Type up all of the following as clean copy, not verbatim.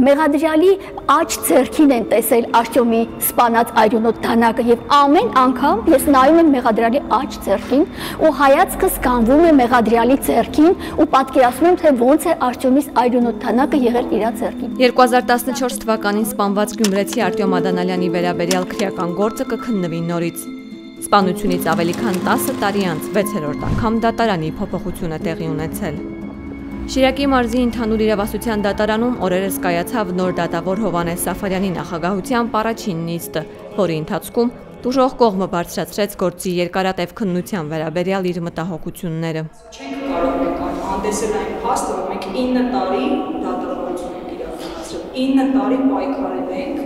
մեղադրյալի աջ ձեռքին են տեսել Արտյոմի սպանած այրունոտ դանակը եւ ամեն անգամ ես նայում եմ մեղադրյալի աջ ձեռքին ու հայացքս կանվում է մեղադրյալի ձեռքին ու պատկերացնում եմ թե ոնց է Արտյոմիս այրունոտ դանակը եղել իր ձեռքին։ 2014 թվականին սպանված գյումրեցի Արտյոմ Ադանալյանի վերաբերյալ քրեական գործը կքննվի նորից։ Սպանությունից ավելի քան 10 տարի անց 6-րդ անգամ դատարանի փոփոխությունը տեղի ունեցել։ Շիրակի մարզի ընդհանուր իրավասության դատարանում օրերս կայացավ նոր դատավոր Հովհաննես Սաֆարյանի նախագահությամբ առաջին նիստը, որի ընթացքում տուժող կողմը բարձրացրեց գործի երկարատև քննության վերաբերյալ իր մտահոգությունները։ Չենք կարող հանդեսել այն փաստը, որ մենք 9 տարի դատավորություն ենք իրականացրել, 9 տարի պայքարել ենք,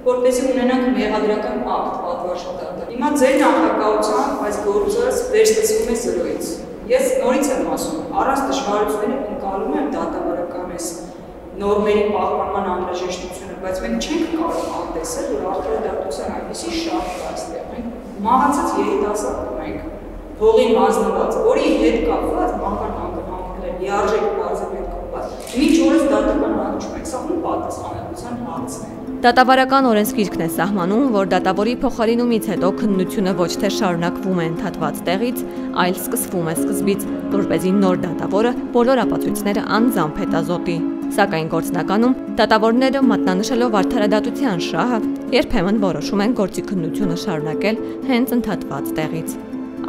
որպեսզի ունենանք մեղադրական ակտ պատվարժանական։ Հիմա ձեր նախագահությամբ այս գործը վերստացվում է 0-ից։ Ես նորից եմ ասում, առանց դժվարությունների ընկալում եմ դատավարական այս նորմերի պահպանման անհրաժեշտությունը, բայց մենք չենք կարող հանդեսել, որ արդարադատության այնպիսի շարժ կա այստեղ։ Մենք մահացած երիտասարդ ունենք, հողին հանձնված, որի հետ կապված բանկան անգամ լիարժեք բարձր հետ կապված։ Մինչ օրս դատական ակտ չունենք, սա ում պատասխանատվության հարցն է։ Դատավարական օրենսգիրքն է սահմանում, որ դատավորի փոխարինումից հետո քննությունը ոչ թե շարունակվում է ընդհատված տեղից, այլ սկսվում է սկզբից, որպեսզի նոր դատավորը բոլոր ապացույցները անձամբ հետազոտի։ Սակայն գործնականում դատավորները մատնանշելով արդարադատության շահը երբեմն որոշում են գործի քննությունը շարունակել հենց ընդհատված տեղից։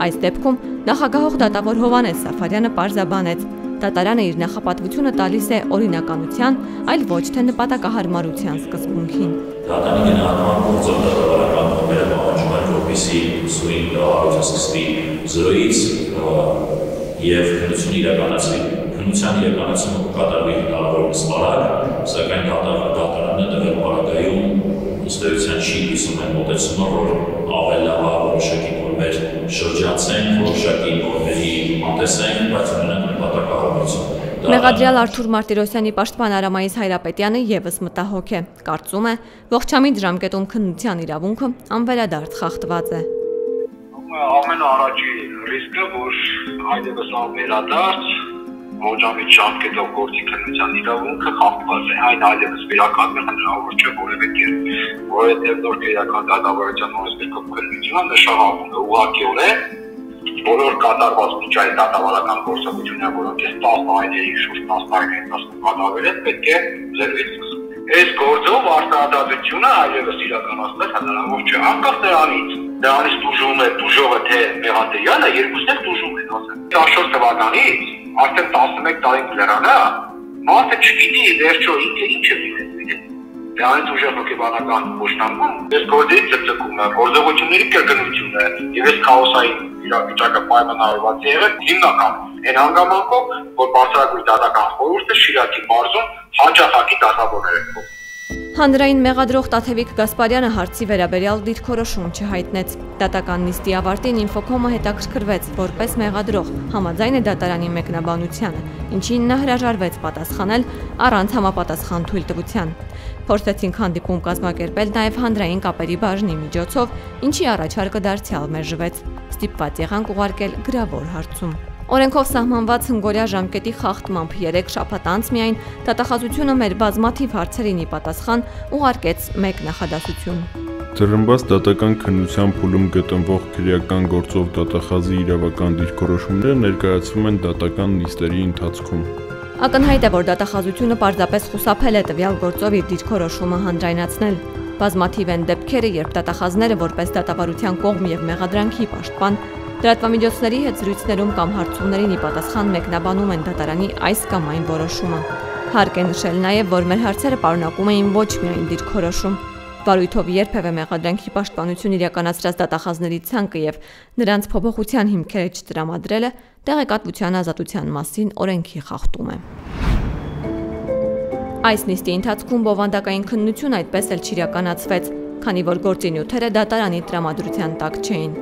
Այս դեպքում նախագահող դատավոր Հովհաննես Սաֆարյանը պարզաբանեց, դատարանը իր նախապատվությունը տալիս է օրինականության, այլ ոչ թե նպատակահարմարության սկզբունքին։ Դատարանի գնահատման գործով դատավարական նորմերը պահանջում են, որպեսզի սույն հարուցը սկսվի 0-ից եւ քննությունը իրականացվի։ Քննության իրականացումը կկատարվի հնարավորինս արագ, սակայն դատարանը դեռ պարագայում ըստ էության չի հիշում են մոտեցումը, որ ավելավա որոշակի նորմեր շրջանցեն, որոշակի նորմերի անտեսենք, բայց ունենանք նպատակահարմարություն։ Մեղադրյալ Արթուր Մարտիրոսյանի պաշտպան Արամայիս Հայրապետյանը եւս մտահոգ է, կարծում է, ողջամիտ ժամկետում քննության իրավունքը անվերադարձ խախտված է։ Ամենաառաջի ռիսկը, որ այդպես անվերադարձ ողջամիտ ժամկետով գործի քննության իրավունքը խախտված է, այն այլևս վերականգնել հնարավոր չէ որևէ կերպ, որովհետև նոր քրեական դատավարության օրենսգիրքով քննությունը նշանակում է ուղղակիորեն բոլոր կատարված մինչ այդ դատավարական գործողությունները, որոնք այս 10 տարիների շուրջ 10 տարիների ընթացքում կատարվել են, պետք է 0-ից սկսել։ Այս գործով արդարադատությունը այլևս իրականացնել հնարավոր չէ, անկախ դրանից տուժում է տուժողը թե մեղադրյալը, երկուսն էլ տուժում են, ասեմ։ 14 թվականից արդեն 11 տարին լրանը, մարդը չգիտի վերջո ինքը ինչ է լինել։ Դրանից ուժեղ հոգեբանական ոչնանգում, այս գործերի ծծկումը, գործողությունների կրկնությունը եւ այս քաոսային իրավիճակը պայմանավորված է եղել հիմնական այն հանգամանքով, որ բարձրագույն դատական խորհուրդը Շիրակի մարզում հաջողակի դատավորներ է կողմում։ Հանրային մեղադրող Տաթևիկ Գասպարյանը հարցի վերաբերյալ դիրքորոշում չհայտնեց։ Դատական նիստի ավարտին Ինֆոկոմը հետաքրքրվեց որպես մեղադրող, համաձայն է դատարանի մեկնաբանությանը, ինչին նա հրաժարվեց պատասխանել առանց համապատասխան թույլտվության։ Փորձեցինք հանդիպում կազմակերպել նաև հանրային կապերի բաժնի միջոցով, ինչի առաջարկը դարձյալ մերժվեց։ Ստիպված եղանք ուղարկել գրավոր հարցում։ Օրենքով սահմանված հնգօրյա ժամկետի խախտմամբ 3 շաբաթ անց միայն դատախազությունը մեր բազմաթիվ հարցերին ի պատասխան ուղարկեց մեկ նախադասություն։ Ձեռնբաց դատական քննության փուլում գտնվող քրեական գործով դատախազի իրավական դիրքորոշումները ներկայացվում են դատական նիստերի ընթացքում։ Ակնհայտ է, որ դատախազությունը պարզապես խուսափել է տվյալ գործով իր դիրքորոշումը հանրայնացնել։ Բազմաթիվ են դեպքերը, երբ դատախազները որպես դատավարության կողմ եւ մեղադրանքի պաշտպան լրատվամիջոցների հետ զրույցներում կամ հարցումներին ի պատասխան մեկնաբանում են դատարանի այս կամ այն որոշումը։ Հարկ է նշել նաև, որ մեր հարցերը պարունակում էին ոչ միայն դիրքորոշում, վարույթով երբևէ մեղադրանքի պաշտպանություն իրականացրած դատախազների ցանկը եւ նրանց փոփոխության հիմքերը չտրամադրելը տեղեկատվության ազատության մասին օրենքի խախտում է։ Այս նիստի ընթացքում բովանդակային քննություն այդպես էլ չիրականացվեց, քանի որ գործի նյութերը դատարանի տրամադրության տակ չէին։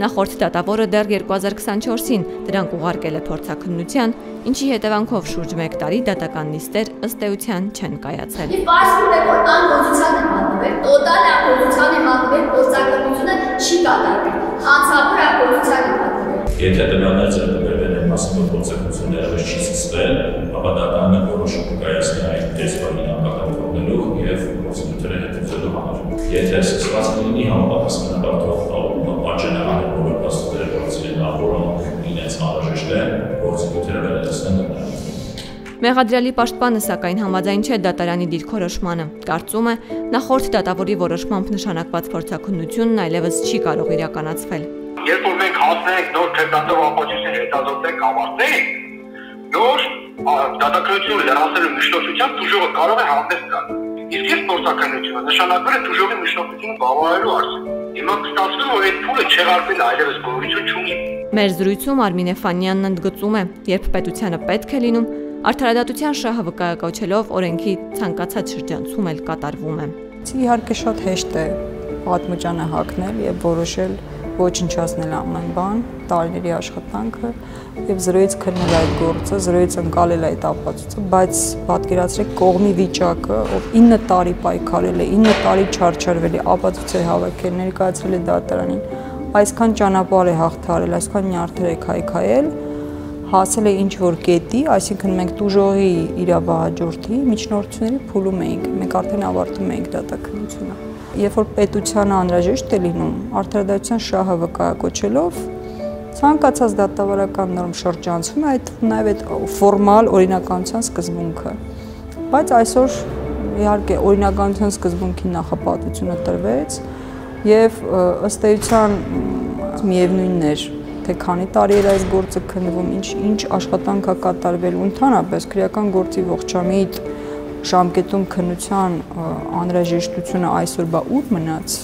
Նախորդ դատավորը դեռ 2024-ին դրանք ուղարկել է փորձաքննության, ինչի հետևանքով շուրջ 1 տարի դատական նիստեր ըստ էության չեն կայացել։ Եվ պարզվում է, որ անգործության է մատնվել, տոտալ անգործության է մատնվել, փորձաքննությունը չի կատարվել, հանցավոր անգործության է մատնվել։ Եթե տվյալներ ձեռքբերվել են մասին, որ փորձաքննությունները չի սկսվել, ապա դատարանը որոշում կայացնի այդ տեսքային անկախ եթե սկսված լինի համապատասխանաբար պատճենական բոլոր փաստաթղթերը գործին են ապօրինք իրենց անհրաժեշտ է գործիքները վերահսկեն դատարան։ Մեղադրյալի պաշտպանը սակայն համաձայն չէ դատարանի դիրքորոշմանը, կարծում է նախորդ դատավորի որոշմամբ նշանակված փորձաքննությունն այլևս չի կարող իրականացվել։ Երբ որ մենք հասնենք նոր քրտատող ապացույցների հետազոտենք ավարտենք, նոր դատաքննություն լրացնելու միջնորդությամբ դժողը կարող է հանդես գալ։ Իսկ ես փորձաքննությունը նշանակվել է դժողի միջնորդությունը բավարարելու հարցը։ Հիմա ստացվում է, որ այդ փուլը չեղարկվել այլևս գոյություն չունի։ Մեր զրույցում Արմինե Ֆանյանն ընդգծում է, երբ պետությանը պետք է լինում, արդարադատության շահը վկայակոչելով օրենքի ցանկացած շրջանցում էլ կատարվում է։ Իհարկե շատ հեշտ է պատմուճանը հագնել եւ որոշել ոչնչացնել ամեն բան, տարիների աշխատանքը եւ զրոյից քննել այդ գործը, զրոյից ընկալել այդ ապացույցը, բայց պատկերացրեք կողմի վիճակը, ով 9 տարի պայքարել է, 9 տարի չարչարվել է, ապացույց է հավաքել, ներկայացրել է դատարանին, այսքան ճանապարհ է հաղթարել, այսքան նյարդեր է քայքայել, հասել է ինչ որ կետի, այսինքն մենք դժողի իրավահաջորդի միջնորդությունների փուլում էինք, մենք արդեն ավարտում էինք դատաքննությունը։ Երբ որ պետությանը անհրաժեշտ է լինում, արդարադատության շահը վկայակոչելով, ցանկացած դատավարական նորմ շրջանցում է այդ նաև այդ ֆորմալ օրինականության սկզբունքը։ Բայց այսօր իհարկե օրինականության սկզբունքի նախապատվությունը տրվեց եւ ըստ էության միևնույնն էր, թե քանի տարի էր այս գործը քննվում, ինչ աշխատանք է կատարվել ու ընդհանրապես քրեական գործի ողջամիտ ժամկետում քննության անհրաժեշտությունը այսօր բա ուր մնաց։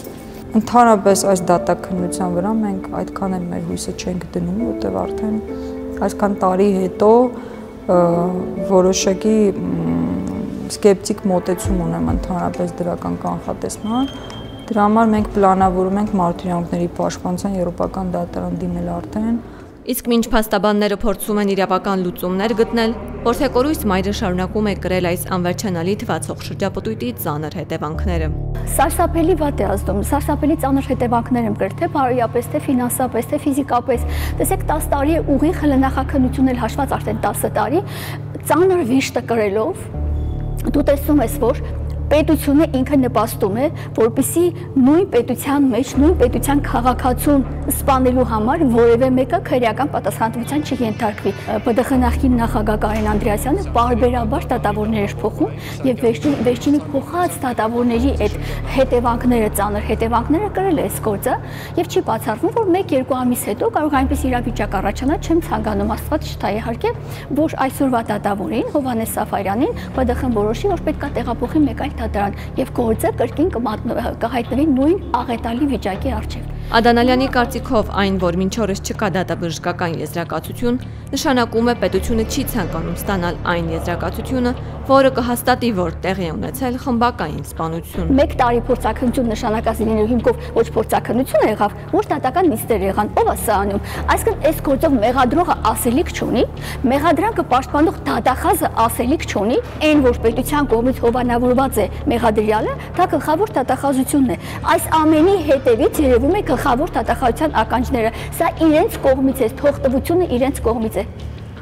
Ընդհանրապես այս դատաքննության վրա մենք այդքան էլ մեր հույսը չենք դնում, որտեղ արդեն այսքան տարի հետո որոշակի սկեպտիկ մոտեցում ունեմ ընդհանրապես դրական կանխատեսման։ Դրա համար մենք պլանավորում ենք Մարդու պաշտպանության եվրոպական դատարան դիմել արդեն։ Իսկ մինչ փաստաբանները փորձում են իրավական լուծումներ գտնել, Պորթեկորույս մայրը շարունակում է կրել այս անվերջանալի թվացող շրջապտույտի ծանր հետևանքները։ Սարսափելի վատ է ազդում, սարսափելի ծանր հետևանքներ եմ կրել, թե բարոյապես, թե ֆինանսապես, թե ֆիզիկապես։ Տեսեք 10 տարի ուղիղ հլնախաքննություն էլ հաշված արդեն 10 տարի, ծանր վիշտը կրելով դու տեսնում ես, որ պետությունը ինքը նպաստում է, որպեսզի նույն պետության մեջ, նույն պետության քաղաքացուն սպանելու համար որևէ մեկը քրեական պատասխանատվության չենթարկվի։ ՊԴԽ նախկին նախագահ Կարեն Անդրեասյանը պարբերաբար դատավորներ էր փոխում եւ վերջինի փոխած դատավորների այդ հետևանքները, ծանր հետևանքները կրել է այս գործը եւ չի բացառվում, որ 1-2 ամիս հետո կարող այնպես իրավիճակ առաջանա, չեմ ցանկանում Աստված չտա իհարկե, որ այսօրվա դատավորին Հովհաննես Սաֆարյանին ՊԴԽ-ն որոշի, որ պետք է տեղափոխի մեկ այլ դատարան եւ գործը կրկին կհայտնվի նույն աղետալի վիճակի առջեւ։ Ադանալյանի կարծիքով այն, որ մինչ օրս չկա դատաբժշկական եզրակացություն, նշանակում է պետությունը չի ցանկանում ստանալ այն եզրակացությունը, որը կհաստատի, որ տեղի է ունեցել խմբակային սպանություն։ 1 տարի փորձաքննություն նշանակած լինելու հիմքով ոչ փորձաքննություն եղավ, ոչ դատական նիստեր եղան, ով է սա անում։ Այսինքն այս գործով մեղադրողը ասելիք չունի, մեղադրանքը պաշտպանող դատախազը ասելիք չունի, այն որ պետության կողմից հովանավորված է մեղադրյալը, դա գլխավոր դատախազությունն է։ Այս ամենի հետևից երևում է գլխավոր դատախազության ականջները, սա իրենց կողմից է, թողտվությունը իրենց կողմից է։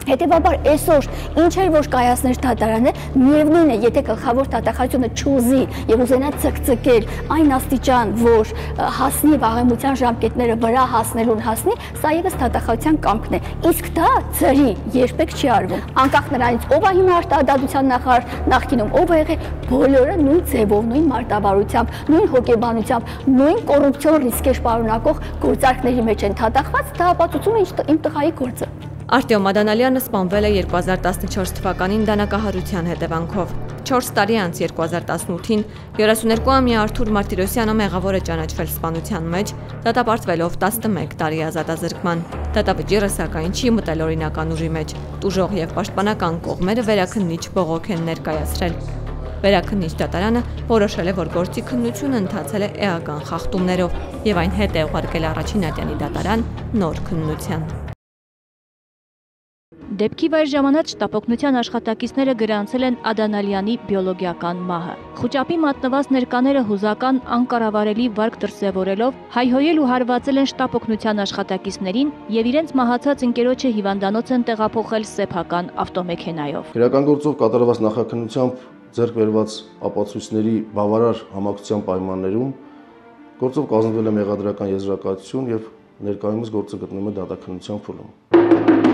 Հետևաբար այսօր ինչ էր որ կայացներ դատարանը, միևնույն է, եթե գլխավոր դատախազությունը չուզի եւ ուզենա ցկցկել այն աստիճան, որ հասնի վաղեմության ժամկետները վրա հասնելուն հասնի, սա եւս դատախազության կամքն է։ Իսկ դա ծրի երբեք չի արվում։ Անկախ նրանից ով է հիմա արտադատության նախարար, նախկինում ով է եղել, բոլորը նույն ձևով, նույն մարտավարությամբ, նույն հոգեբանությամբ, նույն կոռուպցիոն ռիսկեր շարունակող գործարքների մեջ են թաթախված, դա ապացուցում է իմ տղայի գործը։ Արտյոմ Ադանալյանը սպանվել է 2014 թվականին դանակահարության հետևանքով։ 4 տարի անց 2018-ին 32-ամյա Արթուր Մարտիրոսյանը մեղավոր է ճանաչվել սպանության մեջ, դատապարտվելով 11 տարի ազատազրկման։ Դատավճիռը սակայն չի մտել օրինական ուժի մեջ։ Տուժող եւ պաշտպանական կողմերը վերաքննիչ բողոք են ներկայացրել։ Վերաքննիչ դատարանը որոշել է, որ գործի քննությունը ընթացել է էական խախտումներով եւ այն հետ է ուղարկել առաջին ատյանի դատարան նոր քննության։ Դեպքի վայր ժամանած շտապօգնության աշխատակիցները գրանցել են Ադանալյանի բիոլոգիական մահը։ Խուճապի մատնված ներկաները հուզական անկառավարելի վարք դրսևորելով հայհոյել ու հարվածել են շտապօգնության աշխատակիցներին եւ իրենց մահացած ընկերոջը հիվանդանոց են տեղափոխել սեփական ավտոմեքենայով։ Քրեական գործով կատարված նախաքննությամբ ձեռք բերված ապացույցների բավարար համակցության պայմաններում Գործով կազմվել է մեղադրական եզրակացություն եւ ներկայումս գործը գտնվում է դատաքննության փուլում։